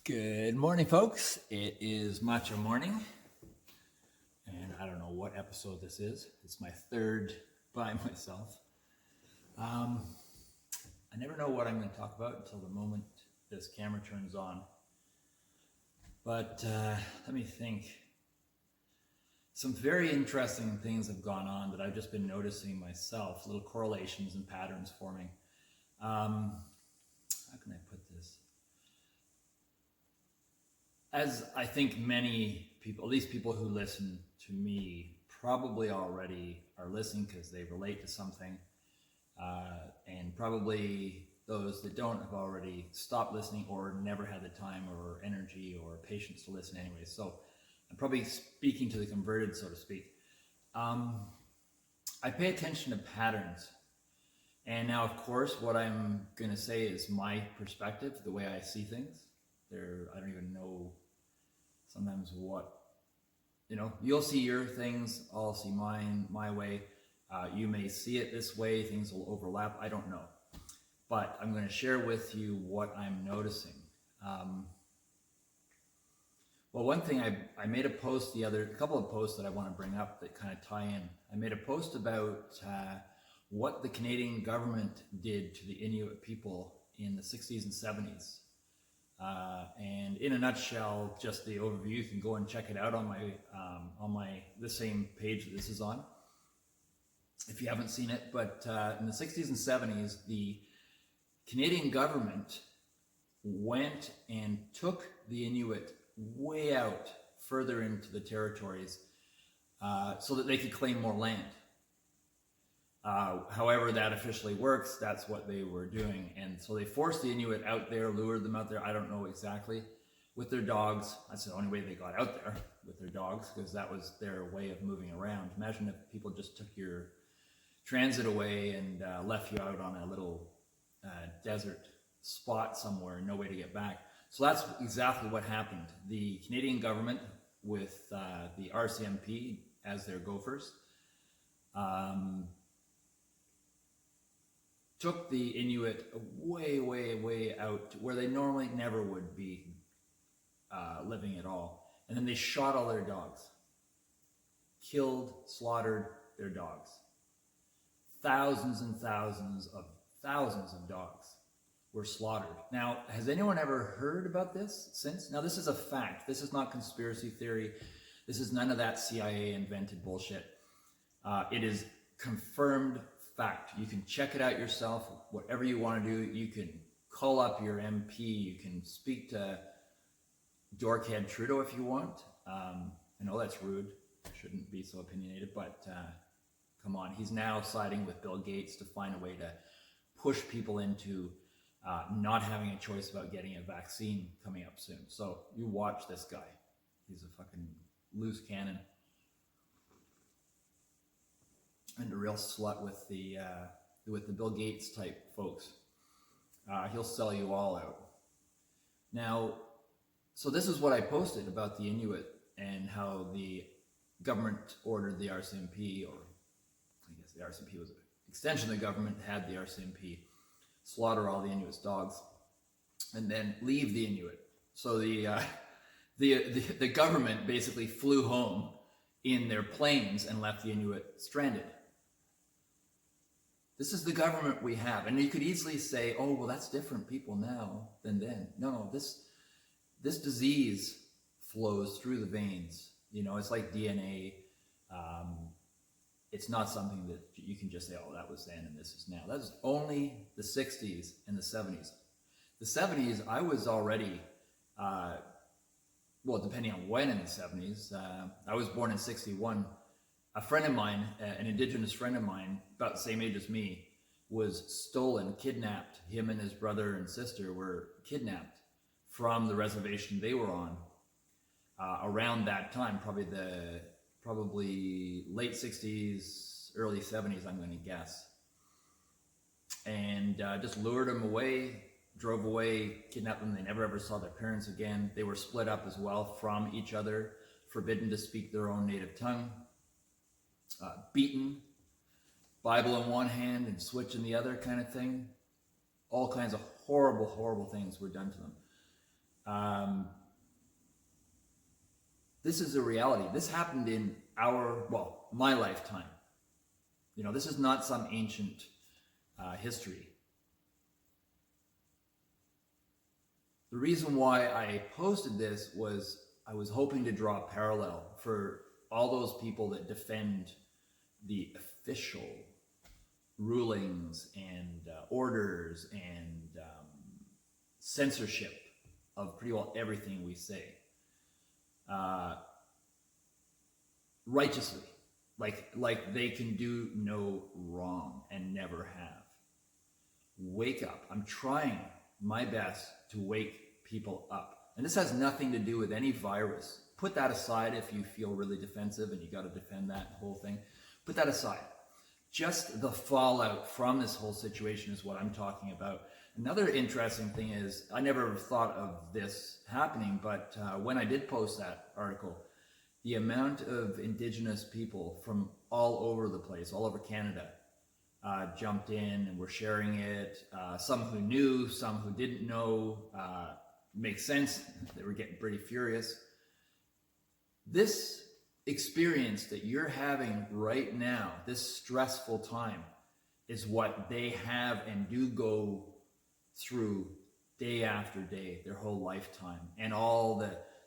Good morning, folks. It is Matcha morning, and I don't know what episode this is. It's my third by myself. I never know what I'm going to talk about until the moment this camera turns on. But let me think. Some very interesting things have gone on that I've just been noticing myself, little correlations and patterns forming. How can I put this? As I think many people, at least people who listen to me, probably already are listening because they relate to something, and probably those that don't have already stopped listening or never had the time or energy or patience to listen anyway. So I'm probably speaking to the converted, so to speak. I pay attention to patterns. And now, of course, what I'm going to say is my perspective, the way I see things. I don't even know sometimes what, you'll see your things, I'll see mine, my way. You may see it this way, things will overlap, I don't know. But I'm going to share with you what I'm noticing. Well, one thing, I made a post a couple of posts that I want to bring up that kind of tie in. I made a post about what the Canadian government did to the Inuit people in the 60s and 70s. And in a nutshell, just the overview, you can go and check it out on the same page that this is on, if you haven't seen it. But in the 60s and 70s, the Canadian government went and took the Inuit way out further into the territories so that they could claim more land. However that officially works, that's what they were doing. And so they forced the Inuit out there, lured them out there, I don't know exactly, with their dogs. That's the only way they got out there, with their dogs, because that was their way of moving around. Imagine if people just took your transit away and left you out on a little desert spot somewhere, no way to get back. So that's exactly what happened. The Canadian government, with the RCMP as their gophers, took the Inuit way, way, way out to where they normally never would be living at all. And then they shot all their dogs. Killed, slaughtered their dogs. Thousands and thousands of dogs were slaughtered. Now, has anyone ever heard about this since? Now, this is a fact. This is not conspiracy theory. This is none of that CIA invented bullshit. It is confirmed fact. You can check it out yourself, whatever you want to do. You can call up your MP. You can speak to Dorkhead Trudeau if you want. I know that's rude. Shouldn't be so opinionated, but come on. He's now siding with Bill Gates to find a way to push people into not having a choice about getting a vaccine coming up soon. So you watch this guy. He's a fucking loose cannon. And a real slut with the Bill Gates type folks. He'll sell you all out. Now, so this is what I posted about the Inuit and how the government ordered the RCMP, or I guess the RCMP was an extension of the government, had the RCMP slaughter all the Inuit's dogs and then leave the Inuit. So the government basically flew home in their planes and left the Inuit stranded. This is the government we have. And you could easily say, oh, well, that's different people now than then. No, this disease flows through the veins. It's like DNA. It's not something that you can just say, oh, that was then and this is now. That's only the 60s and the 70s. The 70s, I was already, well, depending on when in the 70s, I was born in 61. A friend of mine, an indigenous friend of mine, about the same age as me, was stolen, kidnapped. Him and his brother and sister were kidnapped from the reservation they were on around that time, probably late 60s, early 70s, I'm going to guess. And just lured them away, drove away, kidnapped them. They never ever saw their parents again. They were split up as well from each other, forbidden to speak their own native tongue. Beaten, Bible in one hand and switch in the other kind of thing. All kinds of horrible, horrible things were done to them. this is a reality. This happened in my lifetime. This is not some ancient history. The reason why I posted this was I was hoping to draw a parallel for all those people that defend the official rulings and orders and censorship of pretty well everything we say. Righteously, like they can do no wrong and never have. Wake up. I'm trying my best to wake people up. And this has nothing to do with any virus. Put that aside if you feel really defensive and you got to defend that whole thing. Put that aside. Just the fallout from this whole situation is what I'm talking about. Another interesting thing is, I never thought of this happening, but when I did post that article, the amount of Indigenous people from all over the place, all over Canada, jumped in and were sharing it. Some who knew, some who didn't know. Makes sense. They were getting pretty furious. This experience that you're having right now, this stressful time, is what they have and do go through day after day, their whole lifetime, and all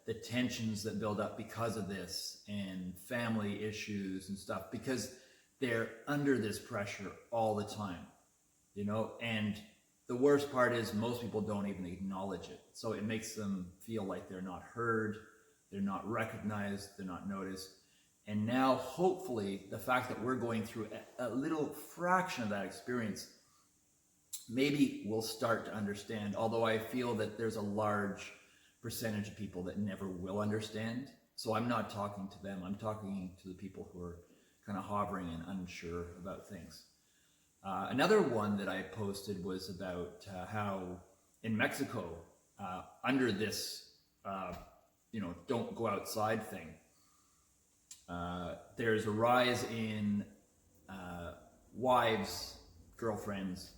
the tensions that build up because of this, and family issues and stuff, because they're under this pressure all the time, and the worst part is most people don't even acknowledge it. So it makes them feel like they're not heard, they're not recognized, they're not noticed. And now, hopefully, the fact that we're going through a little fraction of that experience, maybe we'll start to understand, although I feel that there's a large percentage of people that never will understand. So I'm not talking to them, I'm talking to the people who are kind of hovering and unsure about things. Another one that I posted was about how in Mexico, under this, don't go outside thing, there's a rise in wives, girlfriends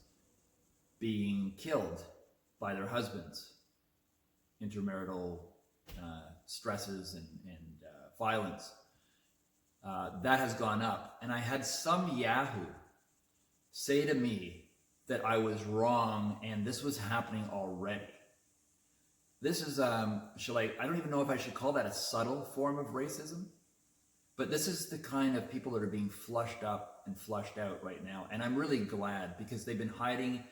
being killed by their husbands, intermarital stresses and violence. That has gone up. And I had some Yahoo say to me that I was wrong and this was happening already. This is, I don't even know if I should call that a subtle form of racism, but this is the kind of people that are being flushed up and flushed out right now. And I'm really glad, because they've been hiding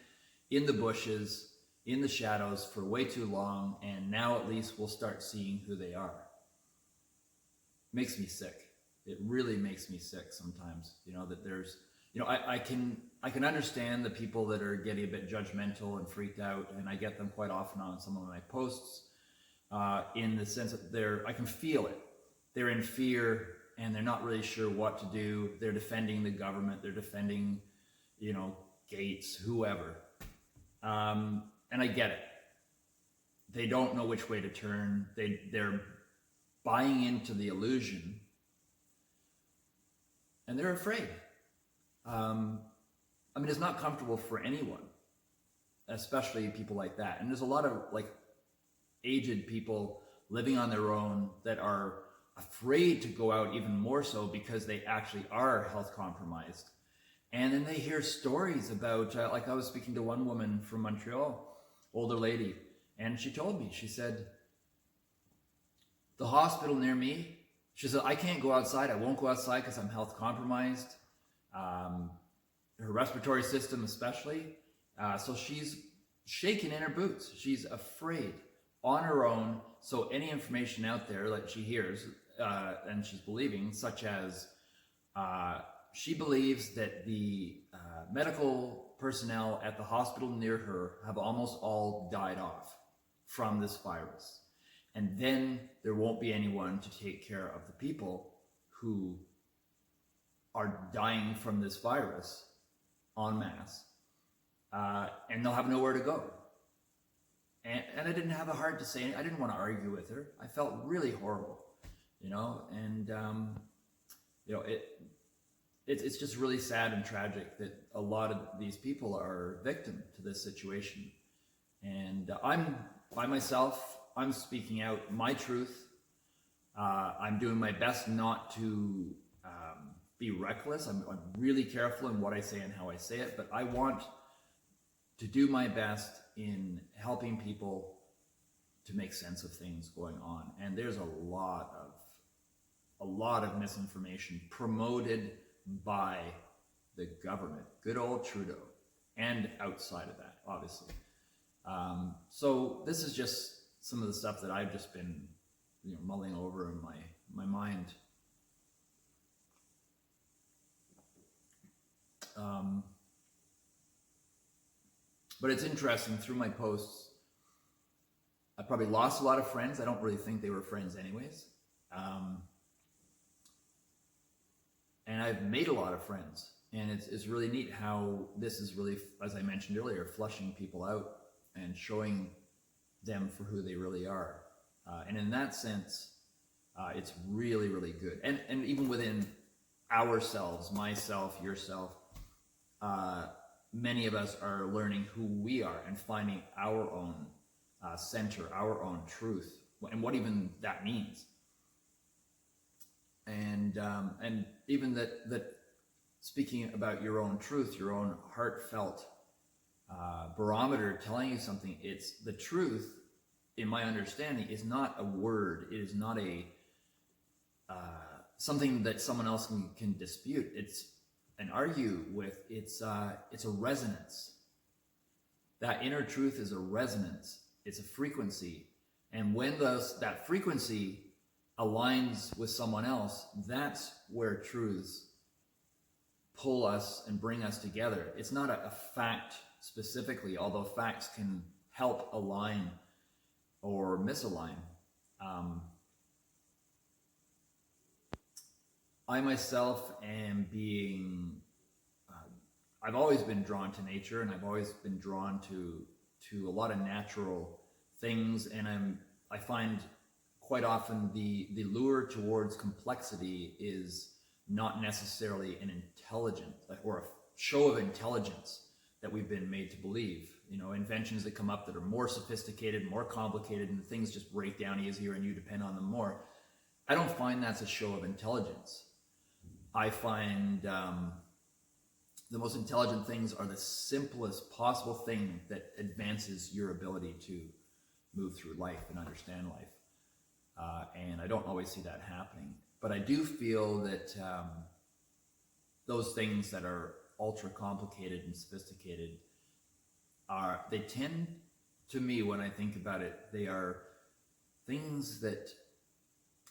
in the bushes, in the shadows for way too long, and now at least we'll start seeing who they are. Makes me sick. It really makes me sick sometimes, that there's, I can understand the people that are getting a bit judgmental and freaked out, and I get them quite often on some of my posts, in the sense that I can feel it. They're in fear and they're not really sure what to do. They're defending the government. They're defending, Gates, whoever. And I get it. They don't know which way to turn. They're buying into the illusion, and they're afraid. It's not comfortable for anyone, especially people like that. And there's a lot of aged people living on their own that are afraid to go out, even more so because they actually are health compromised. And then they hear stories about, I was speaking to one woman from Montreal, older lady, and she told me, she said, the hospital near me, she said, I can't go outside. I won't go outside because I'm health compromised. Her respiratory system especially. So she's shaking in her boots. She's afraid on her own. So any information out there that she hears, and she's believing, such as she believes that the medical personnel at the hospital near her have almost all died off from this virus. And then there won't be anyone to take care of the people who are dying from this virus en masse, and they'll have nowhere to go. And I didn't have a heart to say, I didn't want to argue with her. I felt really horrible, and it's just really sad and tragic that a lot of these people are victim to this situation. And I'm, by myself, I'm speaking out my truth. I'm doing my best not to be reckless. I'm really careful in what I say and how I say it, but I want to do my best in helping people to make sense of things going on. And there's a lot of misinformation promoted by the government, good old Trudeau, and outside of that, obviously. So this is just some of the stuff that I've just been, mulling over in my mind. But it's interesting, through my posts, I probably lost a lot of friends. I don't really think they were friends anyways. And I've made a lot of friends. And it's really neat how this is really, as I mentioned earlier, flushing people out and showing them for who they really are. And in that sense, it's really, really good. And even within ourselves, myself, yourself, many of us are learning who we are and finding our own center, our own truth, and what even that means. And even that speaking about your own truth, your own heartfelt barometer telling you something, it's the truth, in my understanding, is not a word. It is not a something that someone else can dispute. It's and argue with. It's a resonance. That inner truth is a resonance. It's a frequency. And when that frequency aligns with someone else, that's where truths pull us and bring us together. It's not a fact specifically, although facts can help align or misalign. I myself am I've always been drawn to nature, and I've always been drawn to a lot of natural things, and I find quite often the lure towards complexity is not necessarily an intelligent or a show of intelligence that we've been made to believe. Inventions that come up that are more sophisticated, more complicated, and things just break down easier and you depend on them more. I don't find that's a show of intelligence. I find the most intelligent things are the simplest possible thing that advances your ability to move through life and understand life. And I don't always see that happening. But I do feel that those things that are ultra complicated and sophisticated they tend, to me, when I think about it, they are things that,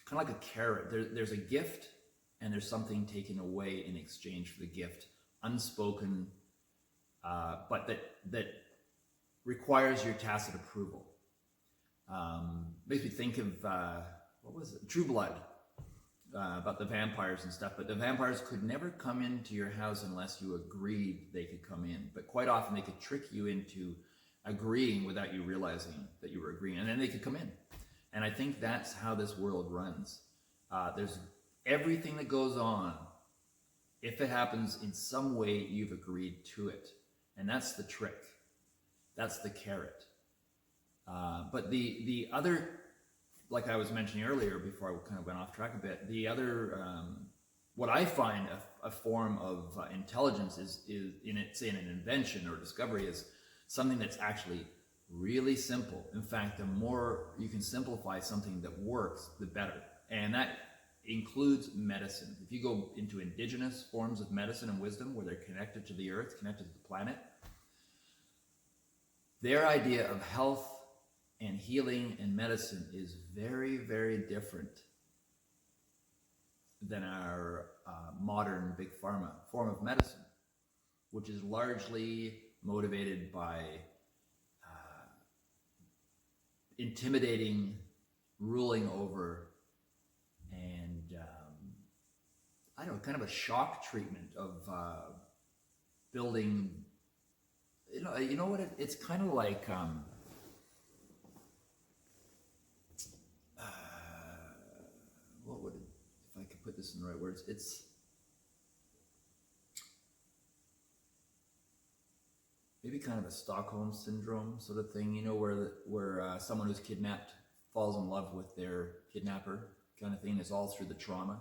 kind of like a carrot, there's a gift and there's something taken away in exchange for the gift, unspoken, but that requires your tacit approval. Makes me think of, what was it? True Blood, about the vampires and stuff. But the vampires could never come into your house unless you agreed they could come in. But quite often they could trick you into agreeing without you realizing that you were agreeing. And then they could come in. And I think that's how this world runs. There's everything that goes on. If it happens in some way, you've agreed to it. And that's the trick. That's the carrot. But the other, like I was mentioning earlier before I kind of went off track a bit, the other, what I find a form of intelligence is in an invention or discovery, is something that's actually really simple. In fact, the more you can simplify something that works, the better. And that includes medicine. If you go into indigenous forms of medicine and wisdom, where they're connected to the earth, connected to the planet, their idea of health and healing and medicine is very, very different than our modern big pharma form of medicine, which is largely motivated by intimidating, ruling over, and I don't know, kind of a shock treatment of building. You know what? It's kind of like. What would it, if I could put this in the right words, it's maybe kind of a Stockholm syndrome sort of thing, where someone who's kidnapped falls in love with their kidnapper, kind of thing is all through the trauma.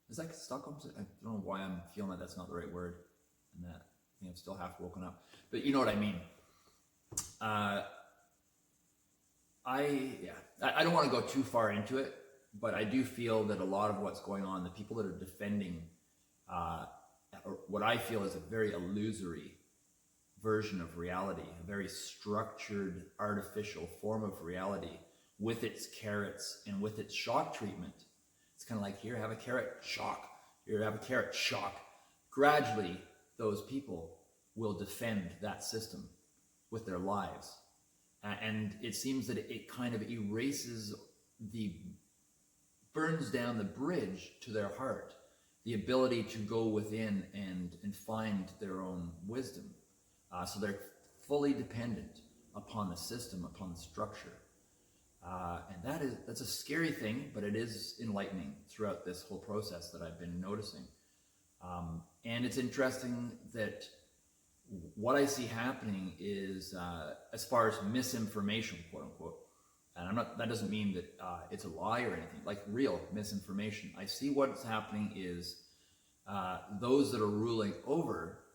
Is that Stockholm? I don't know why I'm feeling like that's not the right word. And that I think I'm still half woken up. But you know what I mean. I don't want to go too far into it, but I do feel that a lot of what's going on, the people that are defending what I feel is a very illusory version of reality, a very structured, artificial form of reality with its carrots and with its shock treatment. It's kind of like, here, have a carrot, shock. Here, have a carrot, shock. Gradually, those people will defend that system with their lives. And it seems that it kind of burns down the bridge to their heart, the ability to go within and find their own wisdom. So they're fully dependent upon the system, upon the structure. And that's a scary thing, but it is enlightening throughout this whole process that I've been noticing. And it's interesting that what I see happening is, as far as misinformation, quote unquote, and that doesn't mean that it's a lie or anything, like real misinformation. I see what's happening is those that are ruling over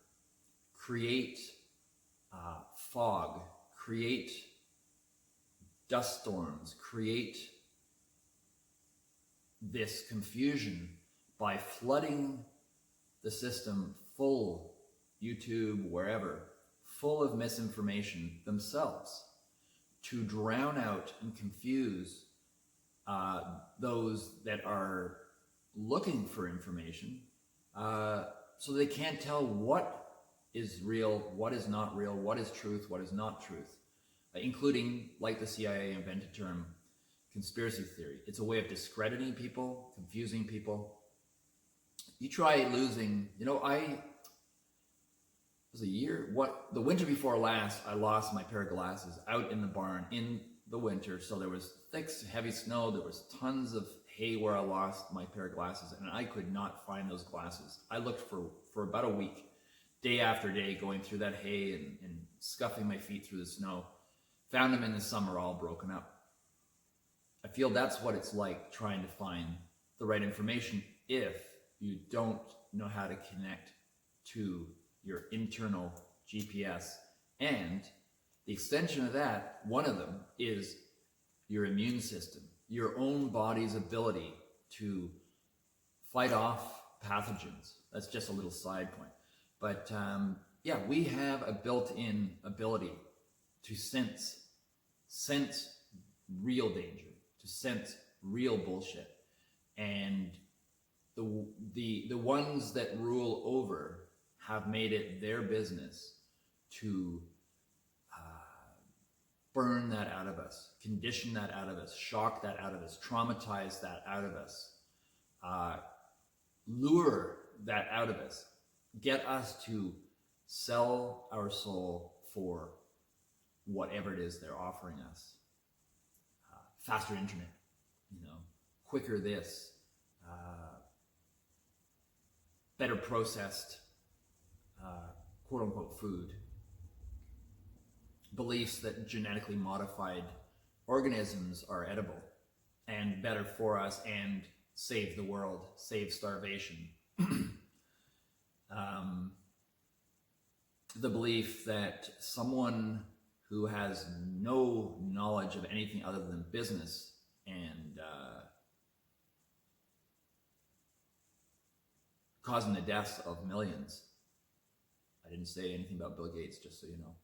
create fog, create dust storms, create this confusion by flooding the system full, YouTube, wherever, full of misinformation themselves to drown out and confuse those that are looking for information, so they can't tell what is real, what is not real, what is truth, what is not truth, including, like the CIA invented term, conspiracy theory. It's a way of discrediting people, confusing people. You try losing, the winter before last, I lost my pair of glasses out in the barn in the winter. So there was thick, heavy snow. There was tons of hay where I lost my pair of glasses, and I could not find those glasses. I looked for about a week, day after day, going through that hay and scuffing my feet through the snow. Found them in the summer all broken up. I feel that's what it's like trying to find the right information if you don't know how to connect to your internal GPS. And the extension of that, one of them, is your immune system, your own body's ability to fight off pathogens. That's just a little side point. But we have a built-in ability to sense real danger, to sense real bullshit. And the ones that rule over have made it their business to burn that out of us, condition that out of us, shock that out of us, traumatize that out of us, lure that out of us, get us to sell our soul for whatever it is they're offering us. Faster internet, quicker this, better processed, quote unquote, food. Beliefs that genetically modified organisms are edible and better for us and save the world, save starvation. The belief that someone who has no knowledge of anything other than business and causing the deaths of millions. I didn't say anything about Bill Gates, just so you know.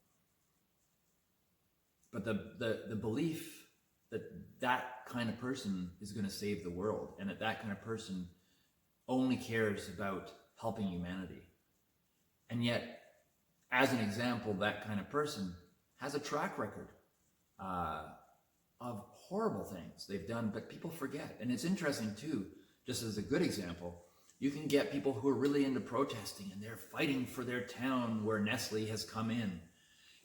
But the belief that that kind of person is going to save the world and that kind of person only cares about helping humanity. And yet, as an example, that kind of person has a track record of horrible things they've done, but people forget. And it's interesting too, just as a good example, you can get people who are really into protesting and they're fighting for their town where Nestle has come in.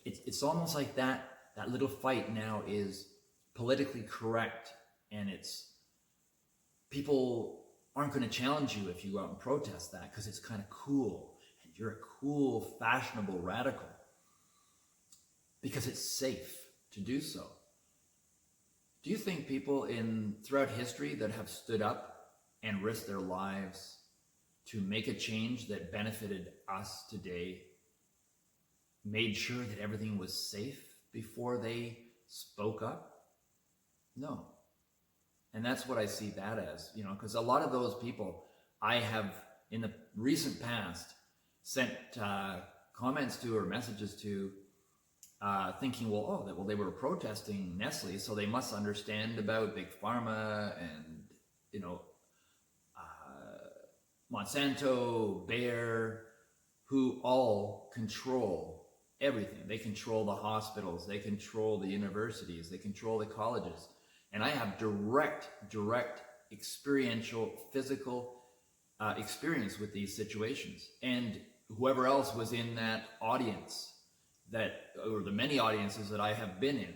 It's almost like that little fight now is politically correct, and people aren't going to challenge you if you go out and protest that because it's kind of cool and you're a cool, fashionable radical because it's safe to do so. Do you think people throughout history that have stood up and risked their lives to make a change that benefited us today made sure that everything was safe before they spoke up? No. And that's what I see that as, because a lot of those people I have in the recent past sent comments to or messages to, thinking, well, they were protesting Nestle, so they must understand about Big Pharma and, Monsanto, Bayer, who all control everything. They control the hospitals, they control the universities, they control the colleges. And I have direct experiential, physical experience with these situations. And whoever else was in that audience, or the many audiences that I have been in,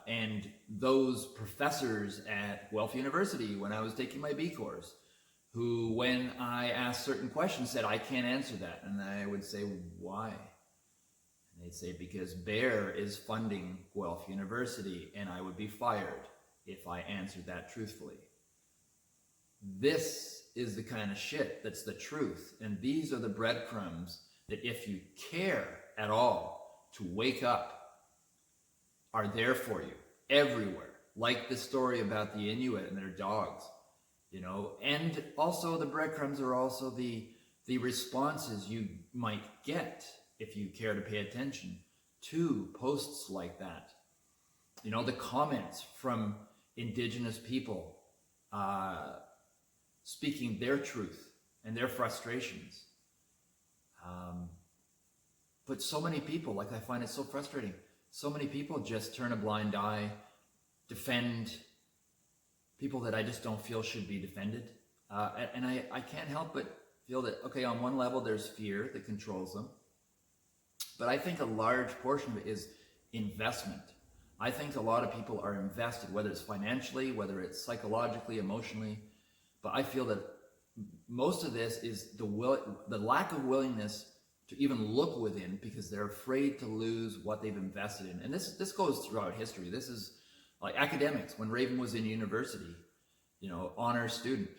and those professors at Guelph University when I was taking my B course, who, when I asked certain questions, said, I can't answer that. And I would say, why? And they'd say, because Bayer is funding Guelph University, and I would be fired if I answered that truthfully. This is the kind of shit that's the truth. And these are the breadcrumbs that, if you care at all to wake up, are there for you everywhere. Like the story about the Inuit and their dogs. And also the breadcrumbs are also the responses you might get if you care to pay attention to posts like that. The comments from Indigenous people speaking their truth and their frustrations. But so many people, I find it so frustrating, so many people just turn a blind eye, defend people that I just don't feel should be defended. And I can't help but feel that, okay, on one level there's fear that controls them. But I think a large portion of it is investment. I think a lot of people are invested, whether it's financially, whether it's psychologically, emotionally. But I feel that most of this is the lack of willingness to even look within, because they're afraid to lose what they've invested in. And this goes throughout history. This is like academics. When Raven was in university, honor student,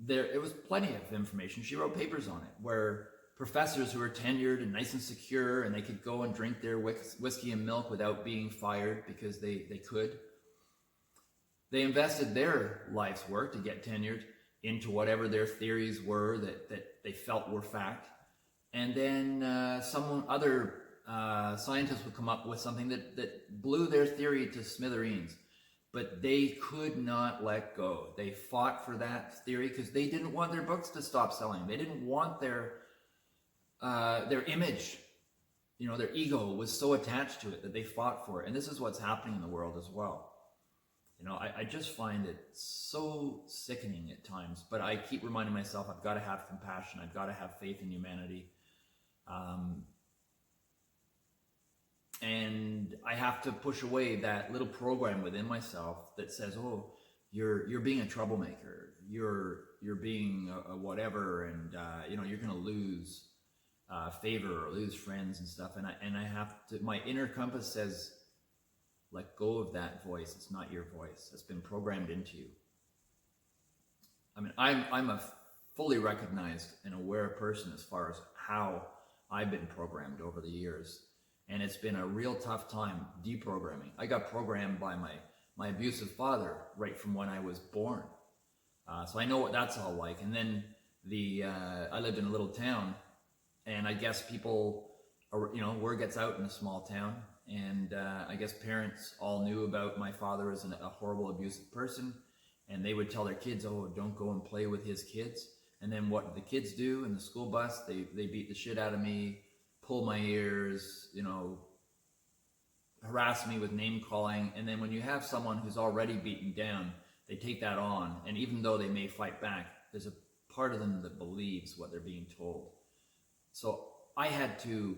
it was plenty of information. She wrote papers on it where professors who were tenured and nice and secure, and they could go and drink their whiskey and milk without being fired because they could. They invested their life's work to get tenured into whatever their theories were that they felt were fact. And then other scientists would come up with something that blew their theory to smithereens. But they could not let go. They fought for that theory because they didn't want their books to stop selling. They didn't want their image, their ego was so attached to it that they fought for it. And this is what's happening in the world as well. I just find it so sickening at times, but I keep reminding myself I've got to have compassion. I've got to have faith in humanity. And I have to push away that little program within myself that says, oh, you're being a troublemaker. You're being a whatever, and you're going to lose favor or lose friends and stuff. And I have to, my inner compass says, let go of that voice. It's not your voice. It's been programmed into you. I mean, I'm a fully recognized and aware person as far as how I've been programmed over the years. And it's been a real tough time deprogramming. I got programmed by my abusive father right from when I was born. So I know what that's all like. And then I lived in a little town, and I guess people, word gets out in a small town. And I guess parents all knew about my father as a horrible, abusive person. And they would tell their kids, oh, don't go and play with his kids. And then what the kids do in the school bus, they beat the shit out of me, pull my ears, harass me with name calling. And then when you have someone who's already beaten down, they take that on. And even though they may fight back, there's a part of them that believes what they're being told. So I had to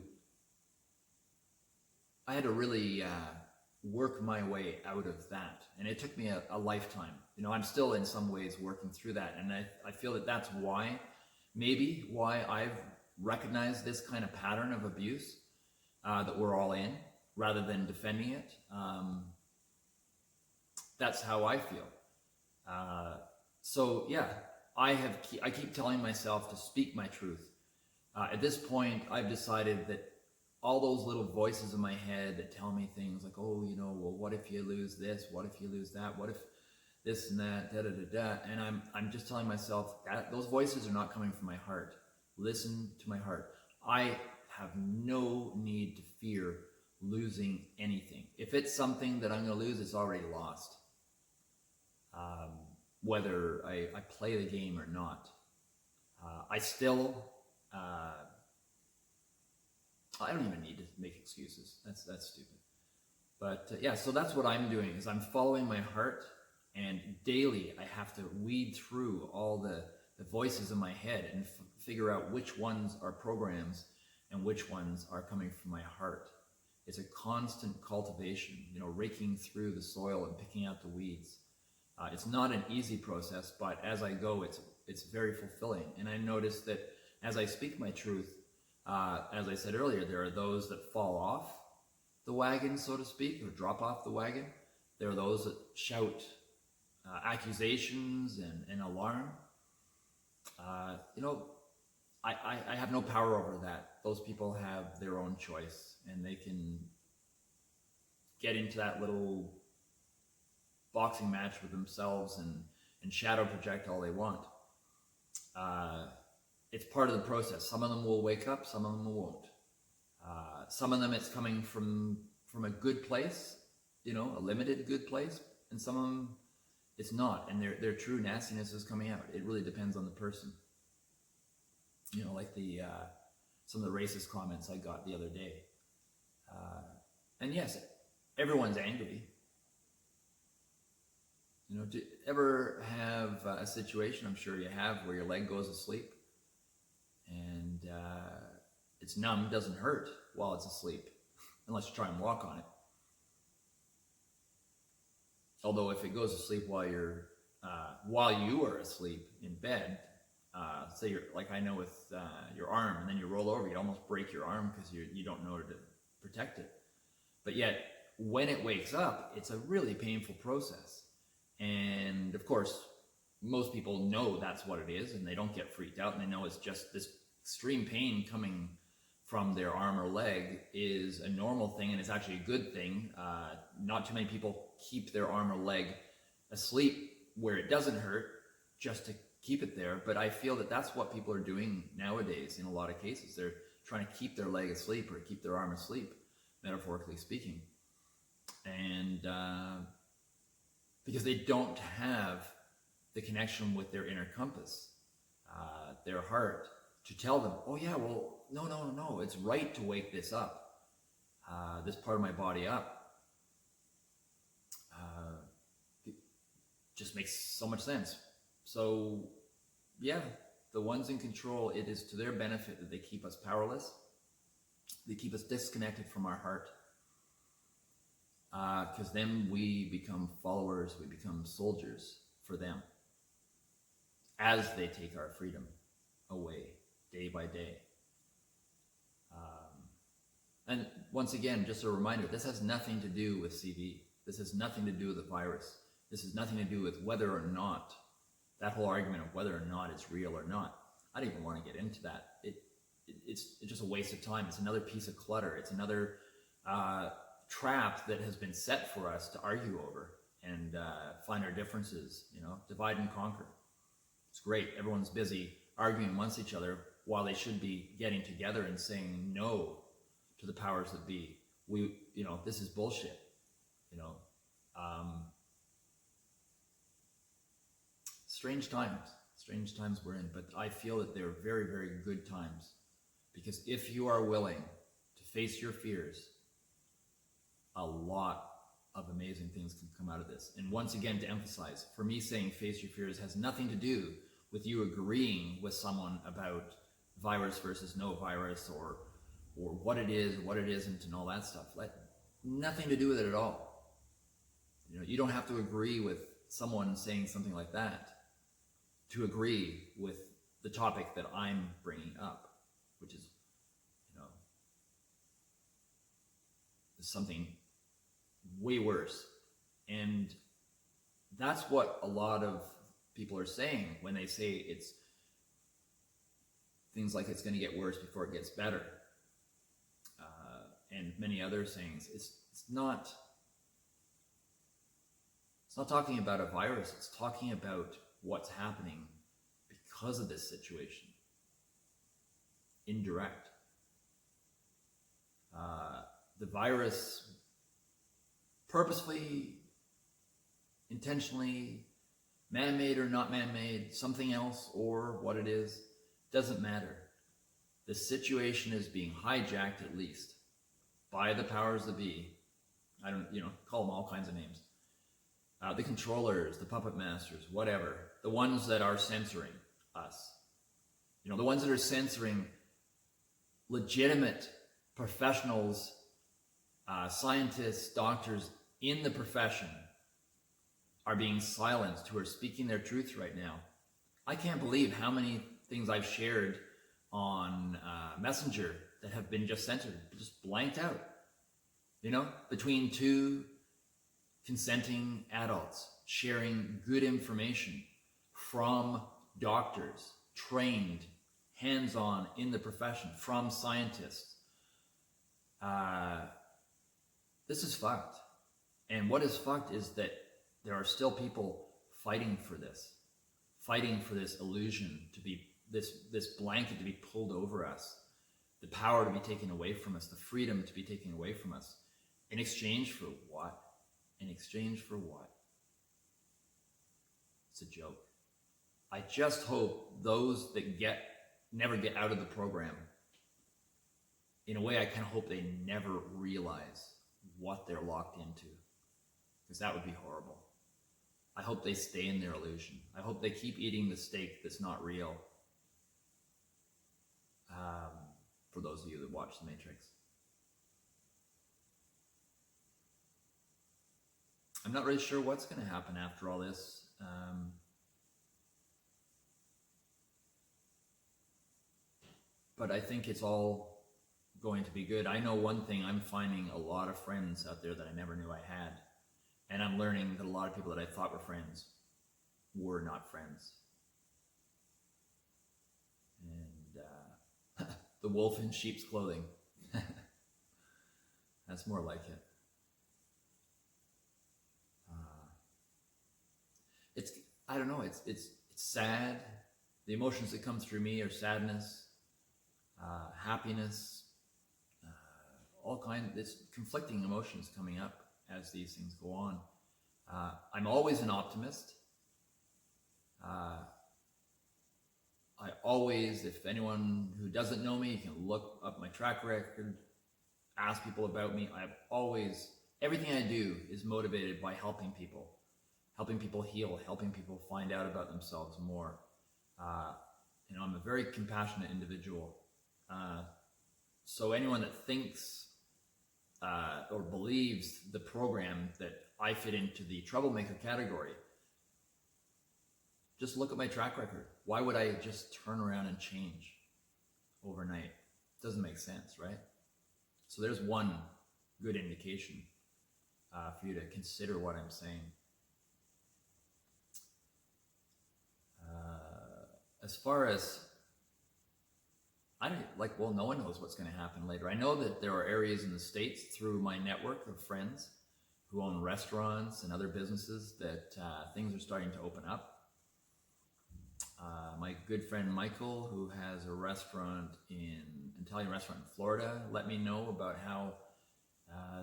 really work my way out of that. And it took me a lifetime. I'm still in some ways working through that. And I feel that that's why I've recognized this kind of pattern of abuse that we're all in. rather than defending it. That's how I feel. So yeah, I keep telling myself to speak my truth. At this point, I've decided that all those little voices in my head that tell me things like, oh, well, what if you lose this? What if you lose that? What if this and that, da da da da? And I'm just telling myself that those voices are not coming from my heart. Listen to my heart. I have no need to fear losing anything. If it's something that I'm going to lose, it's already lost. Whether I play the game or not. I still, I don't even need to make excuses. That's stupid. But yeah, so that's what I'm doing, is I'm following my heart, and daily I have to weed through all the voices in my head and figure out which ones are programs and which ones are coming from my heart. It's a constant cultivation, raking through the soil and picking out the weeds. It's not an easy process, but as I go, it's very fulfilling. And I notice that as I speak my truth, as I said earlier, there are those that fall off the wagon, so to speak, or drop off the wagon. There are those that shout accusations and alarm. I have no power over that. Those people have their own choice, and they can get into that little boxing match with themselves and shadow project all they want. It's part of the process. Some of them will wake up, some of them won't. Some of them it's coming from a good place, a limited good place, and some of them it's not, and their true nastiness is coming out. It really depends on the person. Like some of the racist comments I got the other day. And yes, everyone's angry. Do you ever have a situation, I'm sure you have, where your leg goes asleep and it's numb, doesn't hurt while it's asleep, unless you try and walk on it. Although if it goes asleep while you are asleep in bed, say you're like I know with your arm, and then you roll over, you almost break your arm because you don't know how to protect it. But yet, when it wakes up, it's a really painful process. And of course, most people know that's what it is, and they don't get freaked out, and they know it's just this extreme pain coming from their arm or leg is a normal thing, and it's actually a good thing. Not too many people keep their arm or leg asleep where it doesn't hurt just to keep it there, but I feel that that's what people are doing nowadays in a lot of cases. They're trying to keep their leg asleep or keep their arm asleep, metaphorically speaking. And because they don't have the connection with their inner compass, their heart, to tell them, oh yeah, well, no, it's right to wake this up, this part of my body up. It just makes so much sense. So yeah, the ones in control, it is to their benefit that they keep us powerless. They keep us disconnected from our heart. Because then we become followers, we become soldiers for them as they take our freedom away day by day. And once again, just a reminder, this has nothing to do with CV. This has nothing to do with the virus. This has nothing to do with whether or not, that whole argument of whether or not it's real or not. I don't even want to get into that. It's just a waste of time. It's another piece of clutter. It's another trap that has been set for us to argue over and find our differences, divide and conquer. It's great. Everyone's busy arguing amongst each other while they should be getting together and saying no to the powers that be. This is bullshit. Strange times we're in, but I feel that they're very, very good times, because if you are willing to face your fears, a lot of amazing things can come out of this. And once again, to emphasize, for me, saying face your fears has nothing to do with you agreeing with someone about virus versus no virus, or what it is, what it isn't, and all that stuff. Nothing to do with it at all. You don't have to agree with someone saying something like that to agree with the topic that I'm bringing up, which is, the something way worse. And that's what a lot of people are saying when they say it's things like it's going to get worse before it gets better. And many other sayings. It's not talking about a virus. It's talking about what's happening because of this situation. Indirect. The virus purposefully, intentionally, man-made or not man-made, something else or what it is, doesn't matter. The situation is being hijacked, at least, by the powers that be. I don't, call them all kinds of names. The controllers, the puppet masters, whatever. The ones that are censoring us. The ones that are censoring legitimate professionals, scientists, doctors in the profession are being silenced, who are speaking their truth right now. I can't believe how many things I've shared on Messenger that have been just censored, just blanked out. Between two consenting adults sharing good information from doctors, trained, hands-on in the profession, from scientists. This is fucked. And what is fucked is that there are still people fighting for this illusion to be, this blanket to be pulled over us, the power to be taken away from us, the freedom to be taken away from us. In exchange for what? In exchange for what? It's a joke. I just hope those that never get out of the program, in a way I kind of hope they never realize what they're locked into, because that would be horrible. I hope they stay in their illusion. I hope they keep eating the steak that's not real. For those of you that watch The Matrix. I'm not really sure what's going to happen after all this. But I think it's all going to be good. I know one thing, I'm finding a lot of friends out there that I never knew I had. And I'm learning that a lot of people that I thought were friends were not friends. And the wolf in sheep's clothing. That's more like it. I don't know, it's sad. The emotions that come through me are sadness, happiness, all kinds. It's conflicting emotions coming up as these things go on. I'm always an optimist. I always, if anyone who doesn't know me, you can look up my track record, ask people about me. Everything I do is motivated by helping people heal, helping people find out about themselves more. I'm a very compassionate individual. So anyone that thinks or believes the program that I fit into the troublemaker category, just look at my track record. Why would I just turn around and change overnight? It doesn't make sense, right? So there's one good indication for you to consider what I'm saying. As far as, no one knows what's going to happen later. I know that there are areas in the States through my network of friends who own restaurants and other businesses that things are starting to open up. My good friend Michael, who has a Italian restaurant in Florida, let me know about how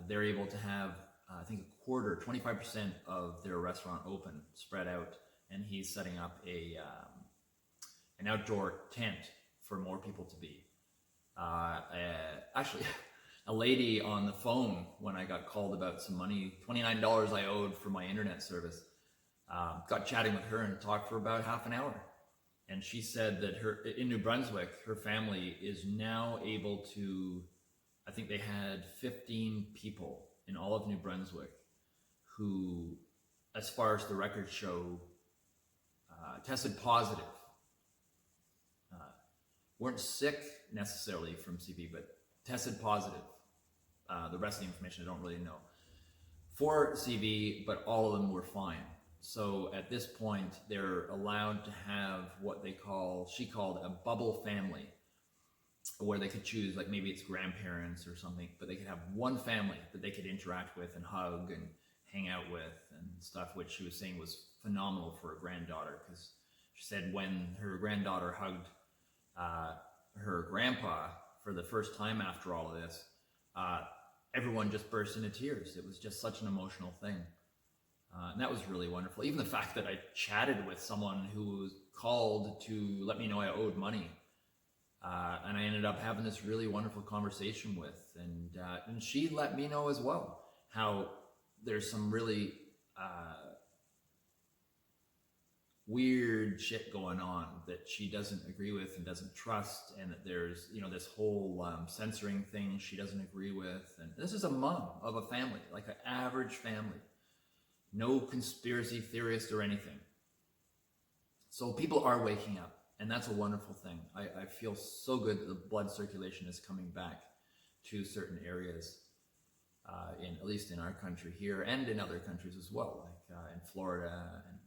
they're able to have, I think 25% of their restaurant open, spread out, and he's setting up an outdoor tent for more people to be. Actually, a lady on the phone, when I got called about some money, $29 I owed for my internet service, got chatting with her and talked for about half an hour. And she said that in New Brunswick, her family is now able to, I think they had 15 people in all of New Brunswick who, as far as the records show, tested positive. Weren't sick necessarily from CB, but tested positive The rest of the information I don't really know. For CV, but all of them were fine. So at this point, they're allowed to have what she called a bubble family, where they could choose, like maybe it's grandparents or something, but they could have one family that they could interact with and hug and hang out with and stuff, which she was saying was phenomenal for a granddaughter, because she said when her granddaughter hugged her grandpa for the first time after all of this, everyone just burst into tears. It was just such an emotional thing. And that was really wonderful. Even the fact that I chatted with someone who called to let me know I owed money. And I ended up having this really wonderful conversation with, and she let me know as well how there's some really weird shit going on that she doesn't agree with and doesn't trust, and that there's, you know, this whole censoring thing she doesn't agree with. And this is a mom of a family, like an average family, no conspiracy theorist or anything. So people are waking up, and that's a wonderful thing. I feel so good that the blood circulation is coming back to certain areas, at least in our country here and in other countries as well, like in Florida and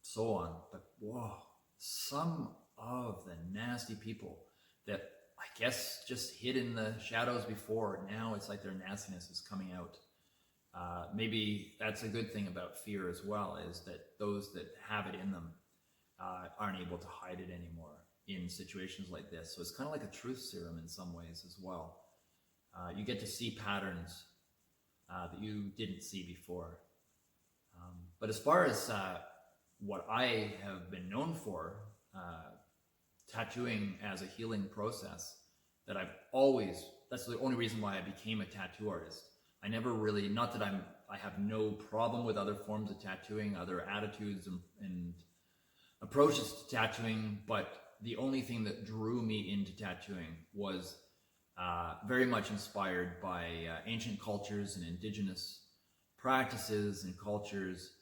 so on. But whoa, some of the nasty people that I guess just hid in the shadows before, now it's like their nastiness is coming out. Maybe that's a good thing about fear as well, is that those that have it in them aren't able to hide it anymore in situations like this. So it's kind of like a truth serum in some ways as well. You get to see patterns that you didn't see before. But as far as what I have been known for, tattooing as a healing process, that that's the only reason why I became a tattoo artist. I never really, not that I have no problem with other forms of tattooing, other attitudes and approaches to tattooing, but the only thing that drew me into tattooing was very much inspired by ancient cultures and indigenous practices and cultures,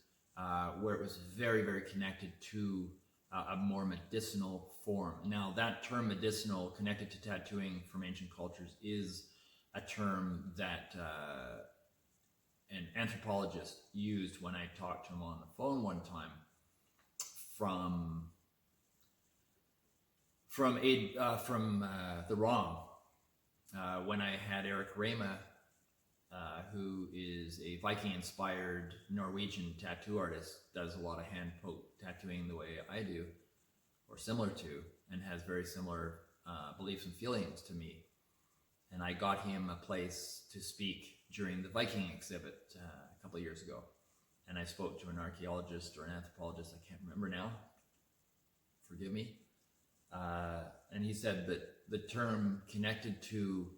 where it was very, very connected to a more medicinal form. Now, that term medicinal, connected to tattooing from ancient cultures, is a term that an anthropologist used when I talked to him on the phone one time, from the ROM, when I had Eric Rema, who is a Viking-inspired Norwegian tattoo artist, does a lot of hand poke tattooing the way I do, or similar to, and has very similar beliefs and feelings to me. And I got him a place to speak during the Viking exhibit a couple of years ago. And I spoke to an archaeologist or an anthropologist, I can't remember now, forgive me. And he said that the term connected to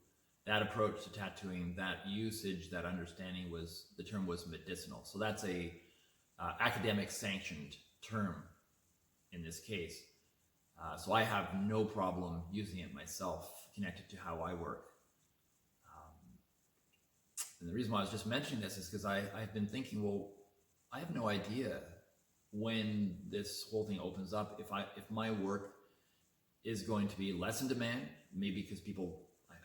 that approach to tattooing, that usage, that understanding, the term was medicinal. So that's a academic sanctioned term in this case. So I have no problem using it myself, connected to how I work. And the reason why I was just mentioning this is because I've been thinking, well, I have no idea when this whole thing opens up, if my work is going to be less in demand, maybe because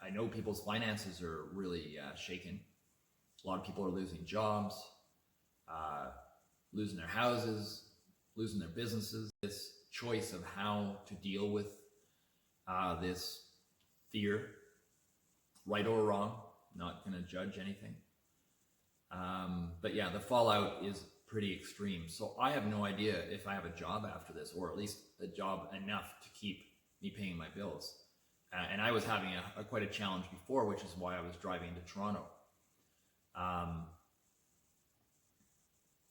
I know people's finances are really shaken. A lot of people are losing jobs, losing their houses, losing their businesses. This choice of how to deal with this fear, right or wrong, not going to judge anything. But yeah, the fallout is pretty extreme. So I have no idea if I have a job after this, or at least a job enough to keep me paying my bills. And I was having quite a challenge before, which is why I was driving to Toronto.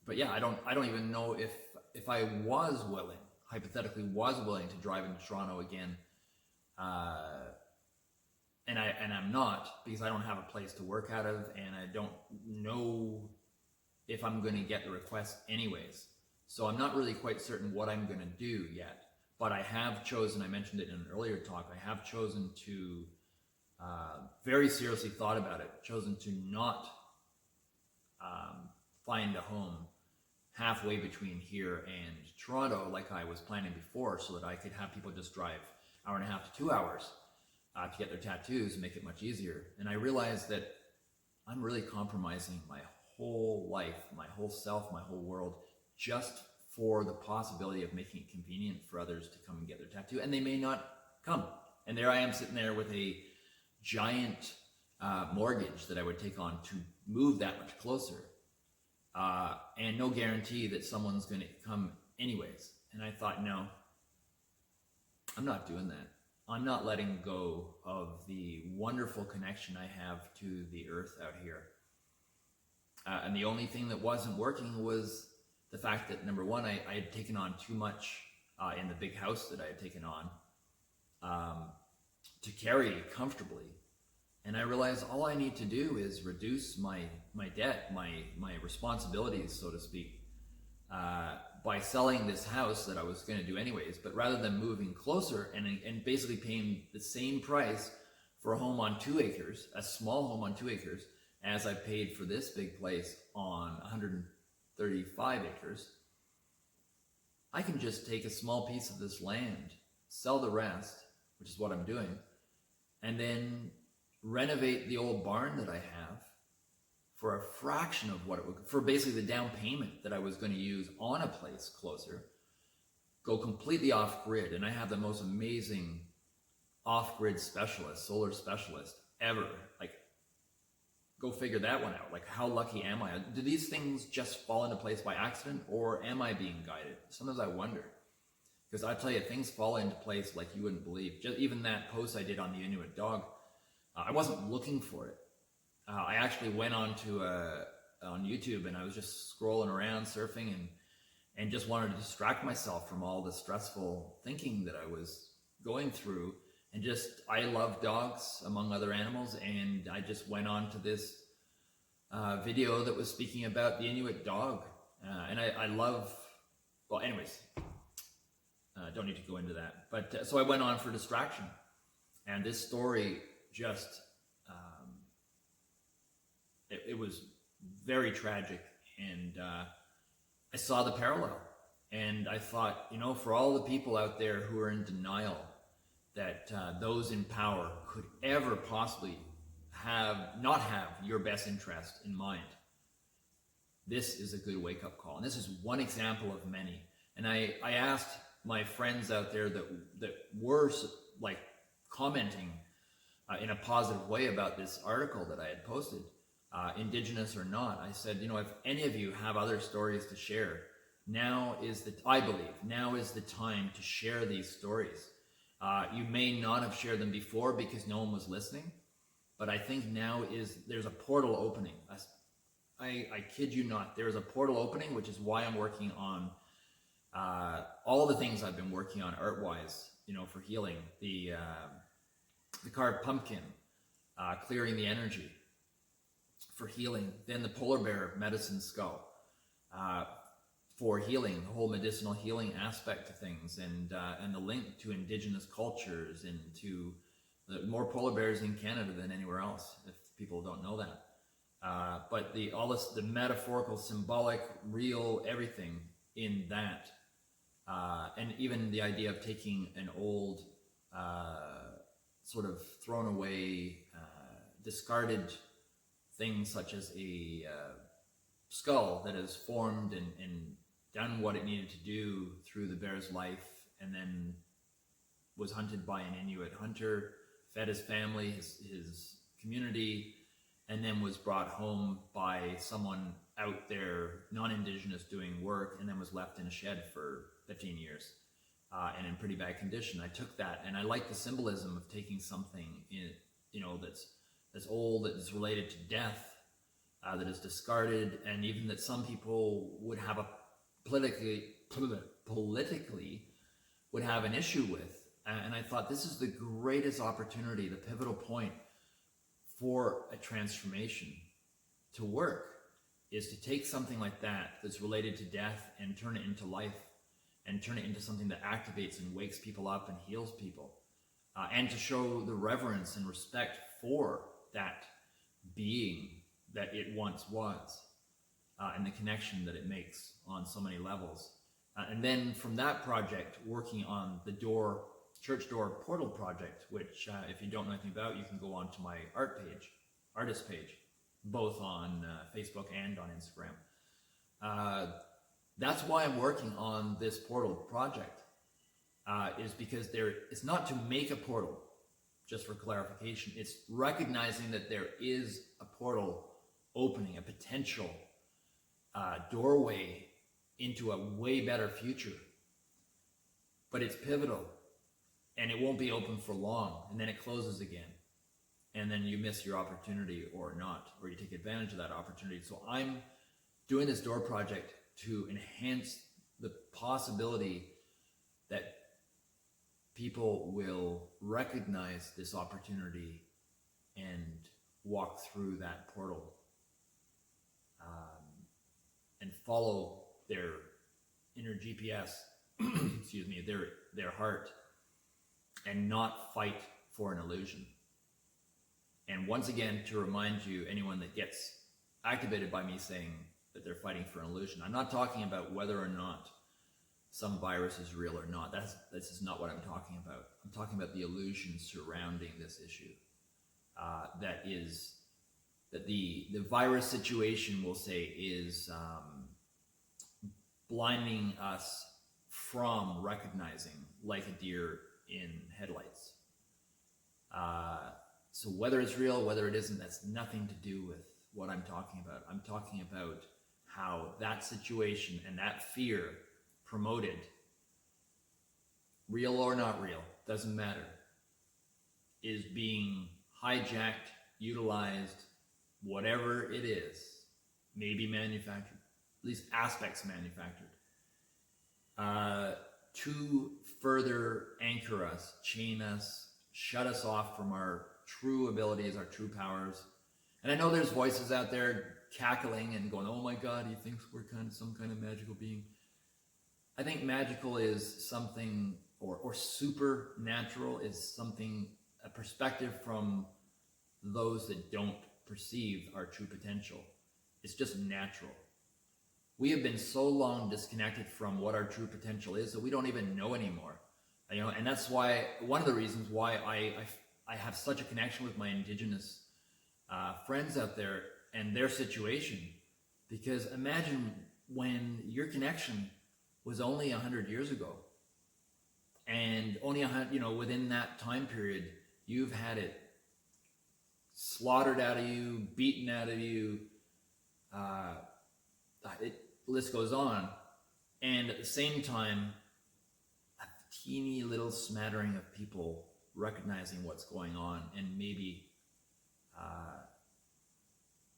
But yeah, I don't even know if I was willing, hypothetically was willing to drive into Toronto again. And I'm not, because I don't have a place to work out of, and I don't know if I'm going to get the request anyways. So I'm not really quite certain what I'm going to do yet. But I have chosen, I mentioned it in an earlier talk, I have chosen to, very seriously thought about it, chosen to not find a home halfway between here and Toronto like I was planning before, so that I could have people just drive hour and a half to 2 hours to get their tattoos and make it much easier. And I realized that I'm really compromising my whole life, my whole self, my whole world, just for the possibility of making it convenient for others to come and get their tattoo. And they may not come. And there I am sitting there with a giant mortgage that I would take on to move that much closer. And no guarantee that someone's going to come anyways. And I thought, no, I'm not doing that. I'm not letting go of the wonderful connection I have to the earth out here. And the only thing that wasn't working was the fact that, number one, I had taken on too much in the big house that I had taken on to carry comfortably. And I realized all I need to do is reduce my debt, my responsibilities, so to speak, by selling this house that I was going to do anyways. But rather than moving closer and basically paying the same price for a home on 2 acres, a small home on 2 acres, as I paid for this big place on 135 acres, I can just take a small piece of this land, sell the rest, which is what I'm doing, and then renovate the old barn that I have for a fraction of what it would, for basically the down payment that I was going to use on a place closer, go completely off grid. And I have the most amazing off grid specialist, solar specialist ever. Like, go figure that one out. Like, how lucky am I? Do these things just fall into place by accident, or am I being guided? Sometimes I wonder. Because I tell you, things fall into place like you wouldn't believe. Just even that post I did on the Inuit dog, I wasn't looking for it. I actually went on YouTube and I was just scrolling around, surfing, and just wanted to distract myself from all the stressful thinking that I was going through. And I love dogs among other animals, and I just went on to this video that was speaking about the Inuit dog. And I love, well, anyways, don't need to go into that. But so I went on for distraction, and this story just, it was very tragic, and I saw the parallel, and I thought, for all the people out there who are in denial that those in power could ever possibly not have your best interest in mind, this is a good wake-up call. And this is one example of many. And I asked my friends out there that were like commenting in a positive way about this article that I had posted, Indigenous or not. I said, if any of you have other stories to share, I believe now is the time to share these stories. You may not have shared them before because no one was listening, but I think there's a portal opening. I kid you not, there's a portal opening, which is why I'm working on all the things I've been working on art-wise, for healing. The carved pumpkin, clearing the energy for healing. Then the polar bear medicine skull for healing, the whole medicinal healing aspect of things, and the link to indigenous cultures and to more polar bears in Canada than anywhere else, if people don't know that. But the metaphorical, symbolic, real, everything in that. And even the idea of taking an old, sort of thrown away, discarded thing such as a skull that has formed and done what it needed to do through the bear's life, and then was hunted by an Inuit hunter, fed his family, his community, and then was brought home by someone out there, non-Indigenous, doing work, and then was left in a shed for 15 years and in pretty bad condition. I took that, and I like the symbolism of taking something that's old, that is related to death, that is discarded, and even that some people would have politically would have an issue with. And I thought, this is the greatest opportunity, the pivotal point for a transformation to work, is to take something like that's related to death and turn it into life, and turn it into something that activates and wakes people up and heals people, and to show the reverence and respect for that being that it once was, and the connection that it makes on so many levels. And then from that project, working on the church door portal project, which if you don't know anything about, you can go on to my artist page, both on Facebook and on Instagram. That's why I'm working on this portal project, is because it's not to make a portal, just for clarification. It's recognizing that there is a portal opening, a potential doorway into a way better future. But it's pivotal, and it won't be open for long, and then it closes again. And then you miss your opportunity or not, or you take advantage of that opportunity. So I'm doing this door project to enhance the possibility that people will recognize this opportunity and walk through that portal, and follow their inner GPS, excuse me, their heart, and not fight for an illusion. And once again, to remind you, anyone that gets activated by me saying that they're fighting for an illusion, I'm not talking about whether or not some virus is real or not. This is not what I'm talking about. I'm talking about the illusion surrounding this issue. That the virus situation, we'll say, is blinding us from recognizing like a deer in headlights. So whether it's real, whether it isn't, that's nothing to do with what I'm talking about. I'm talking about how that situation and that fear promoted, real or not real, doesn't matter, is being hijacked, utilized, whatever it is, maybe manufactured, at least aspects manufactured, to further anchor us, chain us, shut us off from our true abilities, our true powers. And I know there's voices out there cackling and going, oh my God, he thinks we're some kind of magical being. I think magical is something, or supernatural is something, a perspective from those that don't perceive our true potential. It's just natural. We have been so long disconnected from what our true potential is that we don't even know anymore. And that's why, one of the reasons why I have such a connection with my Indigenous friends out there and their situation. Because imagine when your connection was only 100 years ago, and only within that time period, you've had it slaughtered out of you, beaten out of you, list goes on. And at the same time, a teeny little smattering of people recognizing what's going on and maybe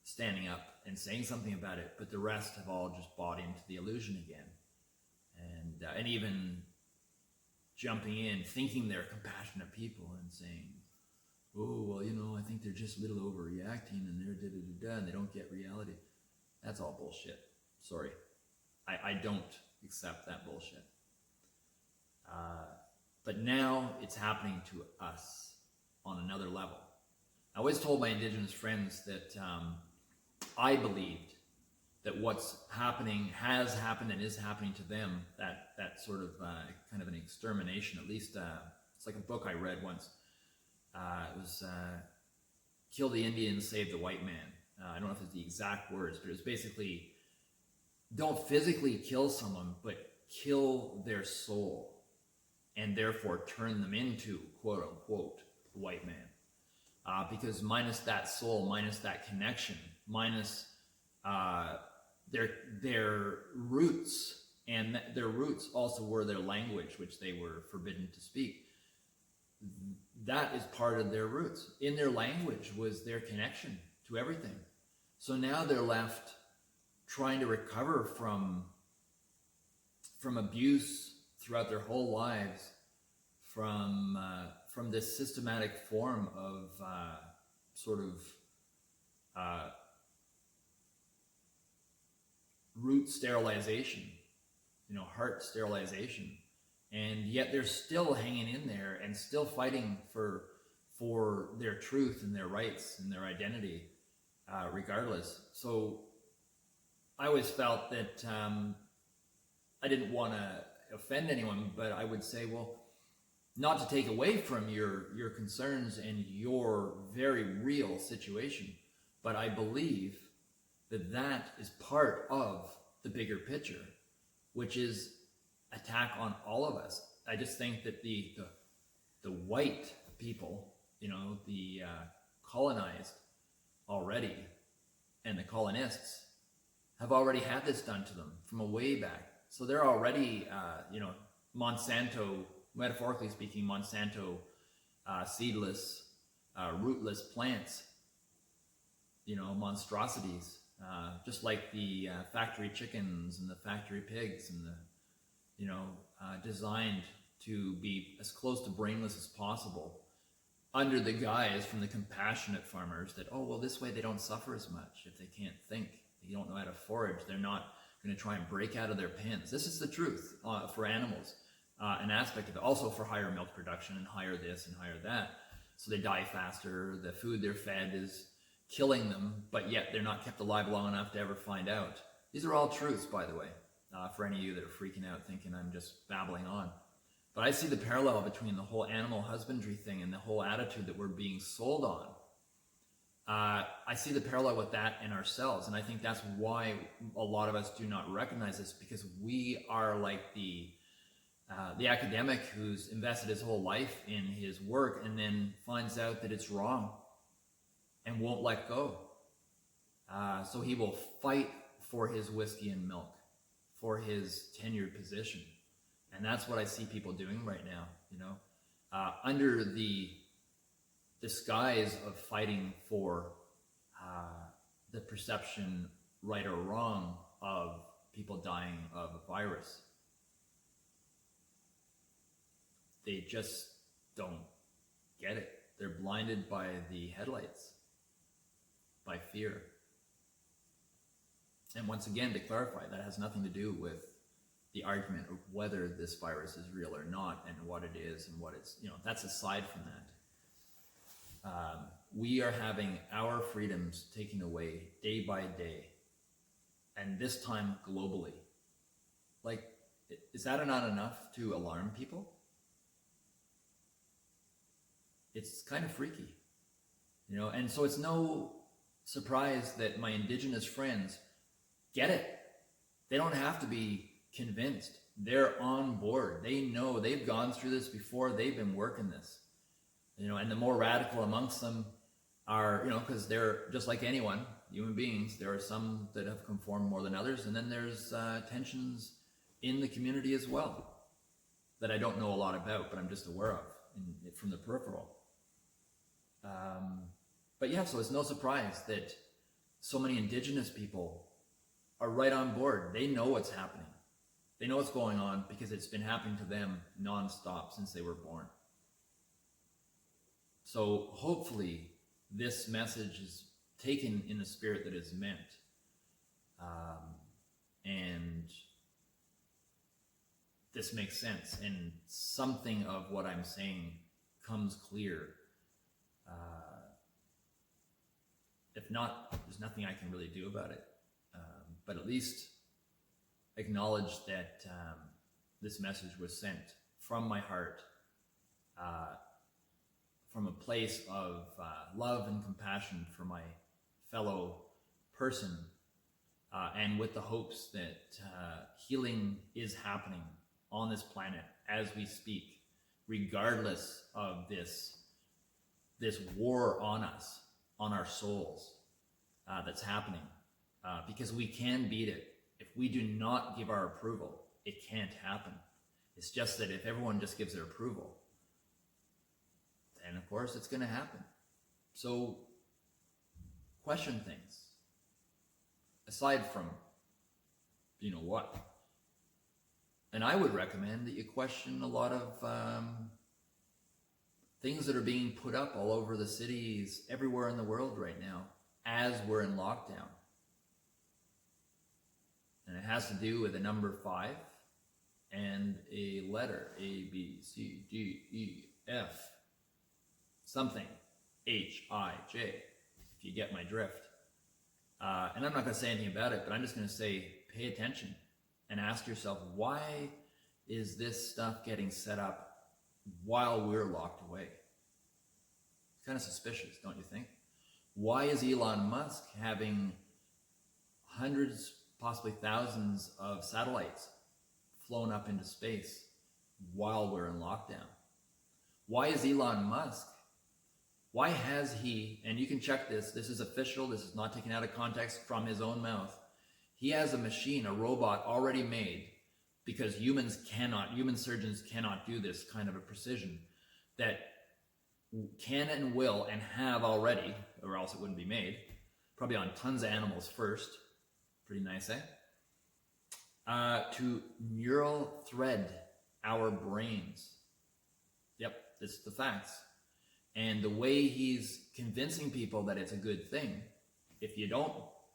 standing up and saying something about it, but the rest have all just bought into the illusion again, and even jumping in, thinking they're compassionate people and saying, oh, well, I think they're just a little overreacting and they're da-da-da-da, and they don't get reality. That's all bullshit. Sorry. I don't accept that bullshit. But now it's happening to us on another level. I always told my Indigenous friends that I believed that what's happening has happened and is happening to them, that sort of kind of an extermination, at least it's like a book I read once. It was Kill the Indian, Save the White Man. I don't know if it's the exact words, but it was basically, don't physically kill someone, but kill their soul, and therefore turn them into, quote unquote, the white man. Because minus that soul, minus that connection, minus their roots, and their roots also were their language, which they were forbidden to speak. That is part of their roots. In their language was their connection to everything. So now they're left trying to recover from abuse throughout their whole lives, from this systematic form of root sterilization, heart sterilization, and yet they're still hanging in there and still fighting for their truth and their rights and their identity, regardless. So I always felt that I didn't want to offend anyone, but I would say, well, not to take away from your concerns and your very real situation, But I believe that that is part of the bigger picture, which is attack on all of us. I just think that the white people, the colonized already, and the colonists have already had this done to them from a way back. So they're already, Monsanto, metaphorically speaking, Monsanto seedless, rootless plants, monstrosities, just like the factory chickens and the factory pigs and designed to be as close to brainless as possible under the guise from the compassionate farmers that, oh, well, this way they don't suffer as much. If they can't think, they don't know how to forage, they're not going to try and break out of their pens. This is the truth for animals, an aspect of it. Also for higher milk production and higher this and higher that. So they die faster, the food they're fed is killing them, but yet they're not kept alive long enough to ever find out. These are all truths, by the way, for any of you that are freaking out thinking I'm just babbling on. But I see the parallel between the whole animal husbandry thing and the whole attitude that we're being sold on. I see the parallel with that in ourselves, and I think that's why a lot of us do not recognize this, because we are like the academic who's invested his whole life in his work and then finds out that it's wrong and won't let go. So he will fight for his whiskey and milk, for his tenured position. And that's what I see people doing right now, under the disguise of fighting for the perception, right or wrong, of people dying of a virus. They just don't get it. They're blinded by the headlights, by fear. And once again, to clarify, that has nothing to do with the argument of whether this virus is real or not, and what it is and what it's, that's aside from that. We are having our freedoms taken away day by day, and this time globally. Like, is that not enough to alarm people? It's kind of freaky, and so it's no surprise that my indigenous friends get it. They don't have to be convinced. They're on board. They know, they've gone through this before. They've been working this, and the more radical amongst them are, because they're just like anyone, human beings. There are some that have conformed more than others, and then there's tensions in the community as well that I don't know a lot about, but I'm just aware of from the peripheral. But yeah, so it's no surprise that so many indigenous people are right on board. They know what's happening. They know what's going on because it's been happening to them nonstop since they were born. So hopefully this message is taken in the spirit that is meant. And this makes sense, and something of what I'm saying comes clear. If not, there's nothing I can really do about it. But at least acknowledge that this message was sent from my heart, from a place of love and compassion for my fellow person, and with the hopes that healing is happening on this planet as we speak, regardless of this war on us, on our souls, that's happening, because we can beat it. If we do not give our approval, it can't happen. It's just that if everyone just gives their approval, then of course it's going to happen. So question things. Aside from, what? And I would recommend that you question a lot of things that are being put up all over the cities, everywhere in the world right now, as we're in lockdown. And it has to do with the number 5 and a letter, A, B, C, D, E, F, something, H, I, J, if you get my drift. And I'm not going to say anything about it, but I'm just going to say, pay attention and ask yourself, why is this stuff getting set up while we're locked away? It's kind of suspicious, don't you think? Why is Elon Musk having hundreds, possibly thousands of satellites flown up into space while we're in lockdown? Why is Elon Musk, why has he, and you can check this is official, this is not taken out of context from his own mouth. He has a machine, a robot already made, because human surgeons cannot do this kind of a precision, that can and will and have already, or else it wouldn't be made, probably on tons of animals first. Pretty nice, to neural thread our brains. Yep, this is the facts. And the way he's convincing people that it's a good thing, if you don't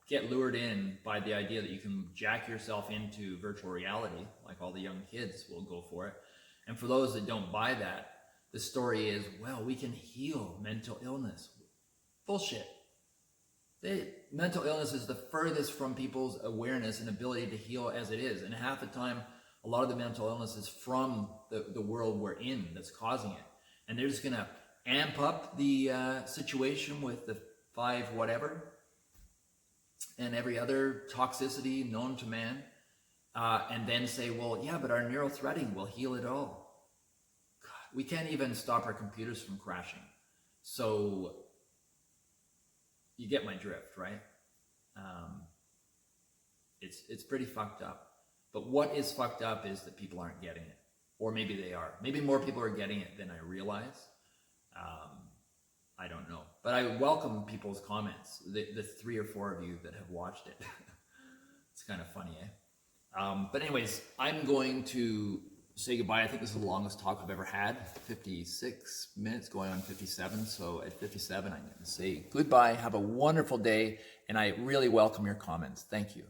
get lured in by the idea that you can jack yourself into virtual reality, like all the young kids will go for it, and for those that don't buy that, the story is, well, we can heal mental illness. Bullshit. Mental illness is the furthest from people's awareness and ability to heal as it is. And half the time, a lot of the mental illness is from the world we're in that's causing it. And they're just going to amp up the situation with the 5 whatever and every other toxicity known to man, and then say, well, yeah, but our neural threading will heal it all. God, we can't even stop our computers from crashing. So you get my drift, right? It's pretty fucked up. But what is fucked up is that people aren't getting it. Or maybe they are. Maybe more people are getting it than I realize. I don't know. But I welcome people's comments. The 3 or 4 of you that have watched it. It's kind of funny, eh? But anyways, I'm going to say goodbye. I think this is the longest talk I've ever had. 56 minutes, going on 57. So at 57, I'm going to say goodbye. Have a wonderful day. And I really welcome your comments. Thank you.